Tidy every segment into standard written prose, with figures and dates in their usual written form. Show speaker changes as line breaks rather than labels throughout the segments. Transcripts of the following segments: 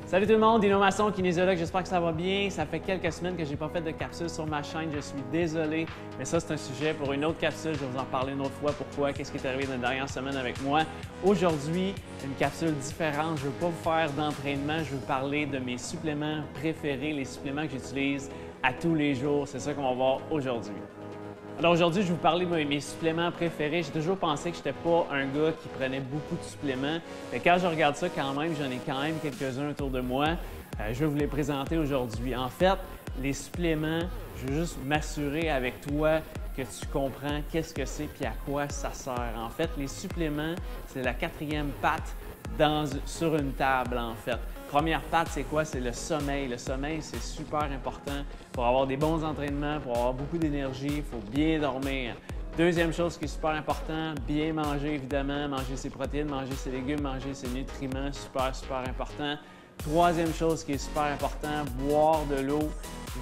Salut tout le monde, Dino Masson, kinésiologue, j'espère que ça va bien. Ça fait quelques semaines que je n'ai pas fait de capsule sur ma chaîne, je suis désolé, mais ça c'est un sujet pour une autre capsule, je vais vous en parler une autre fois. Pourquoi, qu'est-ce qui est arrivé dans les dernières semaines avec moi. Aujourd'hui, une capsule différente, je ne veux pas vous faire d'entraînement, je veux parler de mes suppléments préférés, les suppléments que j'utilise à tous les jours, c'est ça qu'on va voir aujourd'hui. Alors aujourd'hui, je vais vous parler de mes suppléments préférés. J'ai toujours pensé que je n'étais pas un gars qui prenait beaucoup de suppléments. Mais quand je regarde ça, quand même, j'en ai quand même quelques-uns autour de moi. Je vais vous les présenter aujourd'hui. En fait, les suppléments, je veux juste m'assurer avec toi que tu comprends qu'est-ce que c'est et à quoi ça sert. En fait, les suppléments, c'est la quatrième patte sur une table, en fait. Première patte, c'est quoi? C'est le sommeil. Le sommeil, c'est super important pour avoir des bons entraînements, pour avoir beaucoup d'énergie, il faut bien dormir. Deuxième chose qui est super important, bien manger évidemment, manger ses protéines, manger ses légumes, manger ses nutriments, super important. Troisième chose qui est super important, boire de l'eau,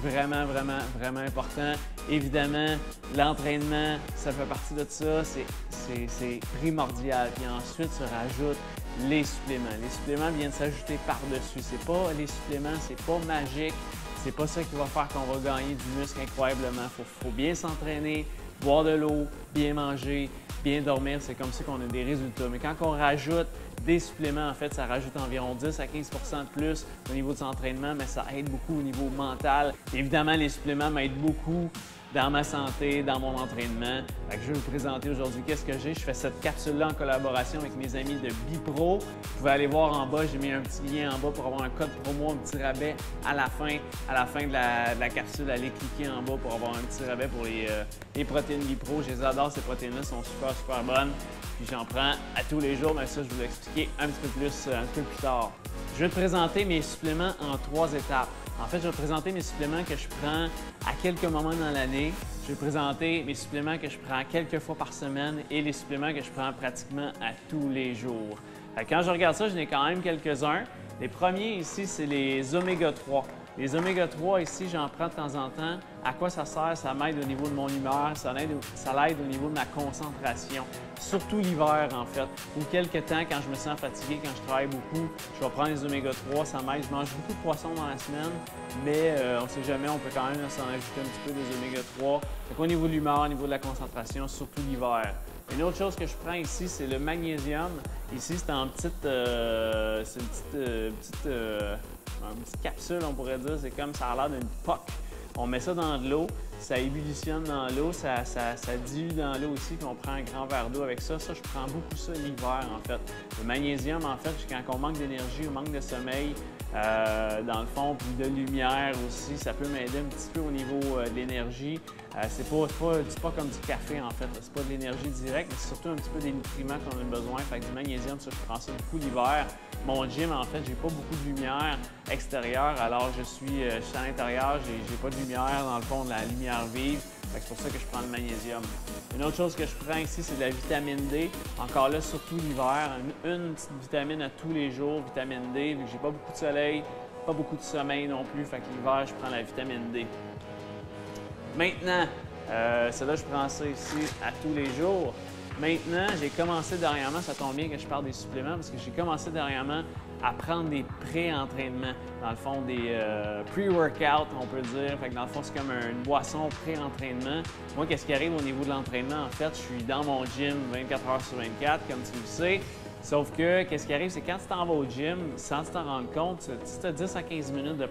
vraiment important. Évidemment, l'entraînement, ça fait partie de ça, c'est primordial. Puis ensuite se rajoutent les suppléments. Les suppléments viennent s'ajouter par-dessus. Les suppléments, c'est pas magique, c'est pas ça qui va faire qu'on va gagner du muscle incroyablement. Faut bien s'entraîner, boire de l'eau, bien manger, bien dormir, c'est comme ça qu'on a des résultats. Mais quand on rajoute des suppléments, en fait, ça rajoute environ 10 à 15 de plus au niveau de son entraînement, mais ça aide beaucoup au niveau mental. Évidemment, les suppléments m'aident beaucoup dans ma santé, dans mon entraînement. Fait que je vais vous présenter aujourd'hui qu'est-ce que j'ai. Je fais cette capsule-là en collaboration avec mes amis de Bipro. Vous pouvez aller voir en bas, j'ai mis un petit lien en bas pour avoir un code promo, un petit rabais à la fin de la capsule. Allez cliquer en bas pour avoir un petit rabais pour les protéines Bipro. Je les adore, ces protéines-là sont super bonnes. Puis j'en prends à tous les jours, mais ça, je vais vous l'expliquer un peu plus tard. Je vais te présenter mes suppléments en 3 étapes. En fait, je vais te présenter mes suppléments que je prends à quelques moments dans l'année. Je vais te présenter mes suppléments que je prends quelques fois par semaine et les suppléments que je prends pratiquement à tous les jours. Quand je regarde ça, j'en ai quand même quelques-uns. Les premiers ici, c'est les oméga 3. Les oméga 3 ici, j'en prends de temps en temps. À quoi ça sert? Ça m'aide au niveau de mon humeur, ça l'aide au niveau de ma concentration. Surtout l'hiver, en fait. Ou quelques temps, quand je me sens fatigué, quand je travaille beaucoup, je vais prendre les oméga 3, ça m'aide. Je mange beaucoup de poissons dans la semaine, mais on ne sait jamais, on peut quand même s'en ajouter un petit peu des oméga 3. Au niveau de l'humeur, au niveau de la concentration, surtout l'hiver. Une autre chose que je prends ici, c'est le magnésium. Ici, c'est en petite capsule, on pourrait dire. C'est comme ça a l'air d'une poque. On met ça dans de l'eau, ça ébullitionne dans l'eau, ça dilue dans l'eau aussi, puis on prend un grand verre d'eau avec ça. Ça, je prends beaucoup ça l'hiver, en fait. Le magnésium, en fait, quand on manque d'énergie ou manque de sommeil, dans le fond, puis de lumière aussi, ça peut m'aider un petit peu au niveau de l'énergie. C'est pas comme du café, en fait. C'est pas de l'énergie directe, mais c'est surtout un petit peu des nutriments qu'on a besoin. Fait que du magnésium, ça, je prends ça beaucoup l'hiver. Mon gym, en fait, j'ai pas beaucoup de lumière extérieure, alors je suis à l'intérieur, j'ai pas de lumière, dans le fond, de la lumière vive. C'est pour ça que je prends le magnésium. Une autre chose que je prends ici, c'est de la vitamine D. Encore là, surtout l'hiver, une petite vitamine à tous les jours, vitamine D, vu que j'ai pas beaucoup de soleil, pas beaucoup de sommeil non plus, fait que l'hiver, je prends la vitamine D. Maintenant, celle-là, je prends ça ici à tous les jours. Maintenant, j'ai commencé dernièrement, ça tombe bien que je parle des suppléments, parce que j'ai commencé dernièrement à prendre des pré-entraînements. Dans le fond, des pre-workout, on peut dire. Fait que dans le fond, c'est comme une boisson pré-entraînement. Moi, qu'est-ce qui arrive au niveau de l'entraînement? En fait, je suis dans mon gym 24 heures sur 24, comme tu le sais. Sauf que, qu'est-ce qui arrive, c'est quand tu t'en vas au gym, sans t'en rendre compte, si tu as 10 à 15 minutes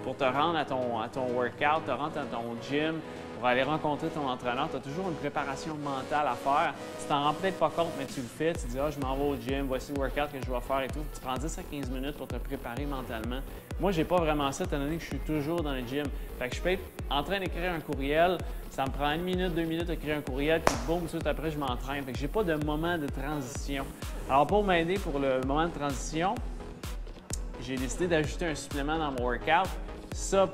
pour te rendre à ton workout, te rendre à ton gym, pour aller rencontrer ton entraîneur, tu as toujours une préparation mentale à faire. Tu t'en rends peut-être pas compte, mais tu le fais. Tu dis « Ah, je m'en vais au gym, voici le workout que je vais faire et tout. » Tu prends 10 à 15 minutes pour te préparer mentalement. Moi, j'ai pas vraiment ça, étant donné que je suis toujours dans le gym. Fait que je peux être en train d'écrire un courriel, ça me prend 1 minute, 2 minutes d'écrire un courriel, puis boum, tout de suite après, je m'entraîne. Fait que j'ai pas de moment de transition. Alors, pour m'aider pour le moment de transition, j'ai décidé d'ajouter un supplément dans mon workout. Ça,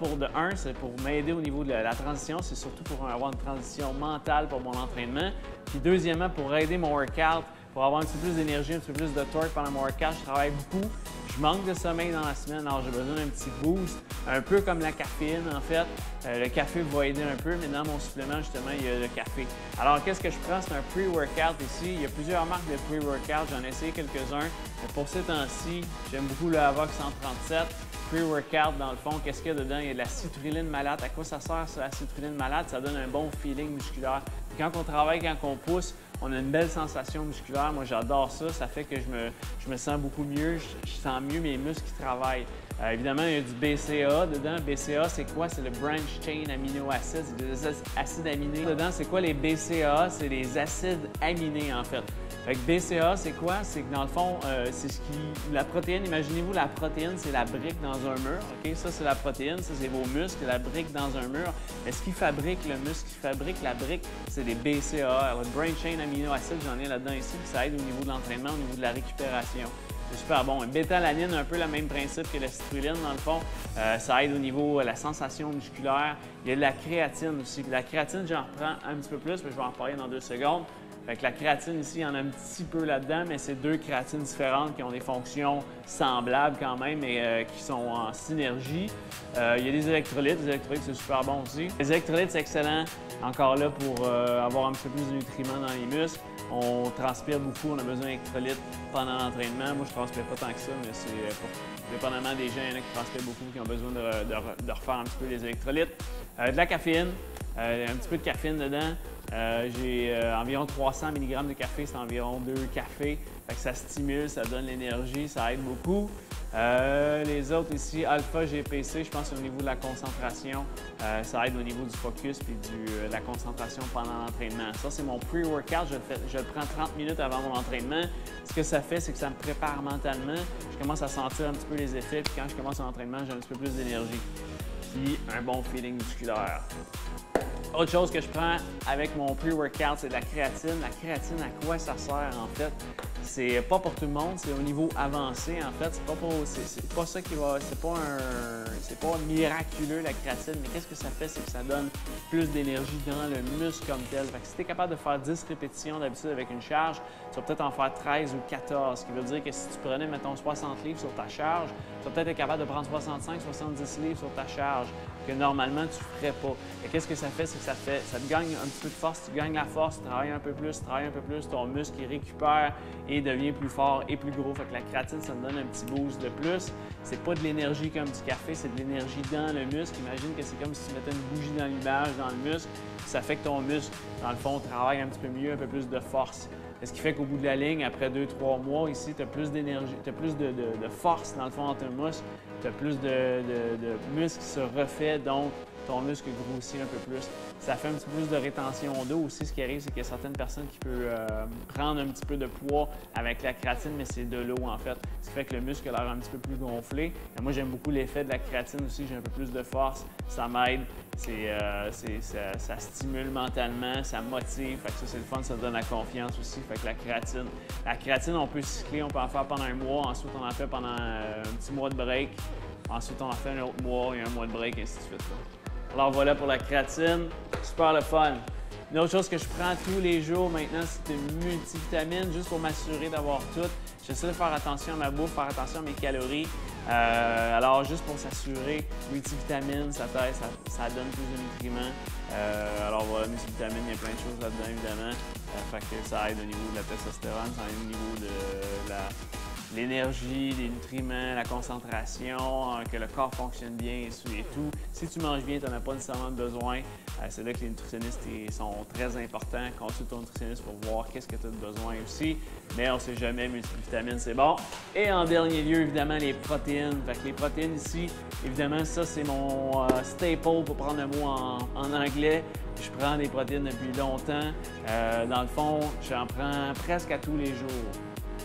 c'est pour m'aider au niveau de la transition. C'est surtout pour avoir une transition mentale pour mon entraînement. Puis deuxièmement, pour aider mon workout, pour avoir un petit peu plus d'énergie, un petit peu plus de torque pendant mon workout, je travaille beaucoup. Je je manque de sommeil dans la semaine, alors j'ai besoin d'un petit boost, un peu comme la caféine en fait. Le café va aider un peu, mais dans mon supplément, justement, il y a le café. Alors, qu'est-ce que je prends? C'est un pre-workout ici. Il y a plusieurs marques de pre-workout, j'en ai essayé quelques-uns. Mais pour ces temps-ci, j'aime beaucoup le Havoc 137. Pre-workout, dans le fond, qu'est-ce qu'il y a dedans? Il y a de la citrulline malate. À quoi ça sert, ça, la citrulline malate? Ça donne un bon feeling musculaire. Quand on travaille, quand on pousse, on a une belle sensation musculaire. Moi, j'adore ça. Ça fait que je me sens beaucoup mieux. Je sens mieux mes muscles qui travaillent. Évidemment, il y a du BCA dedans. BCA, c'est quoi? C'est le Branch Chain Amino Acids. C'est des acides aminés. Dedans, c'est quoi les BCA? C'est les acides aminés, en fait. Fait que BCA, c'est quoi? C'est que dans le fond, c'est ce qui. La protéine, imaginez-vous, la protéine, c'est la brique dans un mur. OK? Ça, c'est la protéine, ça, c'est vos muscles, la brique dans un mur. Mais ce qui fabrique le muscle, ce qui fabrique la brique, c'est les BCA. Alors, le Brain Chain Amino Acids, j'en ai là-dedans ici, puis ça aide au niveau de l'entraînement, au niveau de la récupération. C'est super bon. Bêta-alanine, un peu le même principe que la citrulline, dans le fond. Ça aide au niveau de la sensation musculaire. Il y a de la créatine aussi. La créatine, j'en reprends un petit peu plus, mais je vais en reparler dans 2 secondes. Fait que la créatine ici, il y en a un petit peu là-dedans, mais c'est 2 créatines différentes qui ont des fonctions semblables quand même et qui sont en synergie. Il y a des électrolytes. Les électrolytes, c'est super bon aussi. Les électrolytes, c'est excellent. Encore là pour avoir un petit peu plus de nutriments dans les muscles. On transpire beaucoup, on a besoin d'électrolytes pendant l'entraînement. Moi, je ne transpire pas tant que ça, mais c'est dépendamment des gens, il y en a qui transpirent beaucoup, qui ont besoin de refaire un petit peu les électrolytes. De la caféine, un petit peu de caféine dedans. J'ai environ 300 mg de café, c'est environ 2 cafés. Fait que ça stimule, ça donne l'énergie, ça aide beaucoup. Les autres ici, alpha GPC, je pense au niveau de la concentration, ça aide au niveau du focus et de la concentration pendant l'entraînement. Ça, c'est mon pre-workout, je le prends 30 minutes avant mon entraînement. Ce que ça fait, c'est que ça me prépare mentalement. Je commence à sentir un petit peu les effets, puis quand je commence l'entraînement, j'ai un petit peu plus d'énergie. Puis un bon feeling musculaire. Autre chose que je prends avec mon pre-workout, c'est de la créatine. La créatine, à quoi ça sert en fait? C'est pas pour tout le monde, c'est au niveau avancé en fait. C'est pas ça qui va. C'est pas miraculeux la créatine, mais qu'est-ce que ça fait? C'est que ça donne plus d'énergie dans le muscle comme tel. Fait que si tu es capable de faire 10 répétitions d'habitude avec une charge, tu vas peut-être en faire 13 ou 14. Ce qui veut dire que si tu prenais, mettons, 60 livres sur ta charge, tu vas peut-être être capable de prendre 65, 70 livres sur ta charge, que normalement tu ne ferais pas. Et qu'est-ce que ça fait? C'est que ça te gagne un petit peu de force, tu gagnes la force, tu travailles un peu plus, ton muscle il récupère et devient plus fort et plus gros. Fait que la créatine, ça te donne un petit boost de plus. C'est pas de l'énergie comme du café, c'est de l'énergie dans le muscle. Imagine que c'est comme si tu mettais une bougie d'allumage dans le muscle. Ça fait que ton muscle, dans le fond, travaille un petit peu mieux, un peu plus de force. Ce qui fait qu'au bout de la ligne, après 2-3 mois, ici, tu as plus d'énergie, tu as plus de force dans le fond dans ton muscle, tu as plus de muscle qui se refait, donc ton muscle grossit un peu plus. Ça fait un petit peu plus de rétention d'eau aussi. Ce qui arrive, c'est qu'il y a certaines personnes qui peuvent prendre un petit peu de poids avec la créatine, mais c'est de l'eau en fait. Ce qui fait que le muscle a l'air un petit peu plus gonflé. Et moi, j'aime beaucoup l'effet de la créatine aussi. J'ai un peu plus de force, ça m'aide. Ça stimule mentalement, ça motive. Fait que ça, c'est le fun, ça donne la confiance aussi. Fait que la créatine, on peut cycler, on peut en faire pendant un mois. Ensuite, on en fait pendant un petit mois de break. Ensuite, on en fait un autre mois et un mois de break, ainsi de suite. Alors voilà pour la créatine. Super le fun. Une autre chose que je prends tous les jours maintenant, c'est une multivitamine, juste pour m'assurer d'avoir tout. J'essaie de faire attention à ma bouffe, faire attention à mes calories. Alors, juste pour s'assurer, multivitamine, ça t'aide, ça donne plus de nutriments. Alors voilà, multivitamine, il y a plein de choses là-dedans, évidemment. Fait que ça aide au niveau de la testostérone, ça aide au niveau de l'énergie, les nutriments, la concentration, que le corps fonctionne bien et tout. Si tu manges bien, tu n'en as pas nécessairement besoin. C'est là que les nutritionnistes sont très importants. Consulte ton nutritionniste pour voir qu'est-ce que tu as besoin aussi. Mais on ne sait jamais, multivitamines, c'est bon. Et en dernier lieu, évidemment, les protéines. Fait que les protéines ici, évidemment, ça, c'est mon staple pour prendre le mot en anglais. Je prends des protéines depuis longtemps. Dans le fond, j'en prends presque à tous les jours.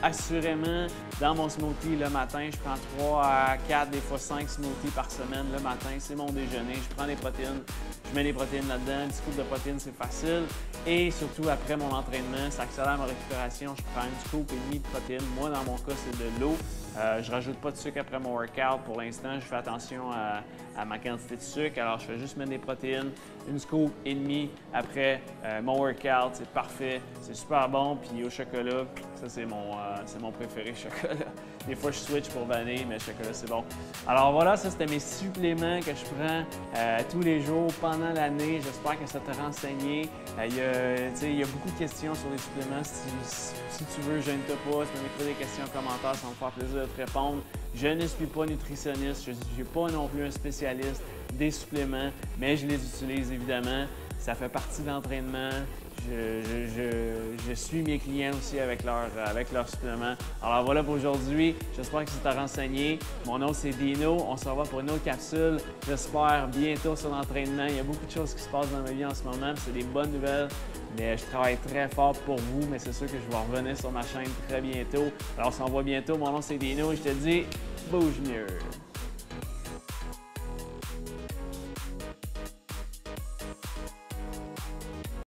Assurément, dans mon smoothie le matin, je prends 3 à 4, des fois 5 smoothies par semaine le matin. C'est mon déjeuner. Je prends des protéines, je mets des protéines là-dedans. Une scoop de protéines, c'est facile. Et surtout, après mon entraînement, ça accélère ma récupération. Je prends une scoop et demie de protéines. Moi, dans mon cas, c'est de l'eau. Je ne rajoute pas de sucre après mon workout. Pour l'instant, je fais attention à ma quantité de sucre. Alors, je fais juste mettre des protéines, une scoop et demie après mon workout. C'est parfait, c'est super bon. Puis au chocolat, ça, c'est mon préféré, chocolat. Des fois, je switch pour vanner, mais je sais que là, c'est bon. Alors voilà, ça, c'était mes suppléments que je prends tous les jours pendant l'année. J'espère que ça t'a renseigné. Il y a beaucoup de questions sur les suppléments. Si tu veux, gêne-toi pas. Tu peux m'écrire des questions en commentaire, ça va me faire plaisir de te répondre. Je ne suis pas nutritionniste, je ne suis pas non plus un spécialiste des suppléments, mais je les utilise évidemment. Ça fait partie de l'entraînement. Je suis mes clients aussi avec leurs suppléments. Alors voilà pour aujourd'hui. J'espère que ça t'a renseigné. Mon nom, c'est Dino. On se revoit pour une autre capsule. J'espère bientôt sur l'entraînement. Il y a beaucoup de choses qui se passent dans ma vie en ce moment. C'est des bonnes nouvelles. Mais je travaille très fort pour vous. Mais c'est sûr que je vais revenir sur ma chaîne très bientôt. Alors on se revoit bientôt. Mon nom, c'est Dino. Et je te dis, bouge mieux.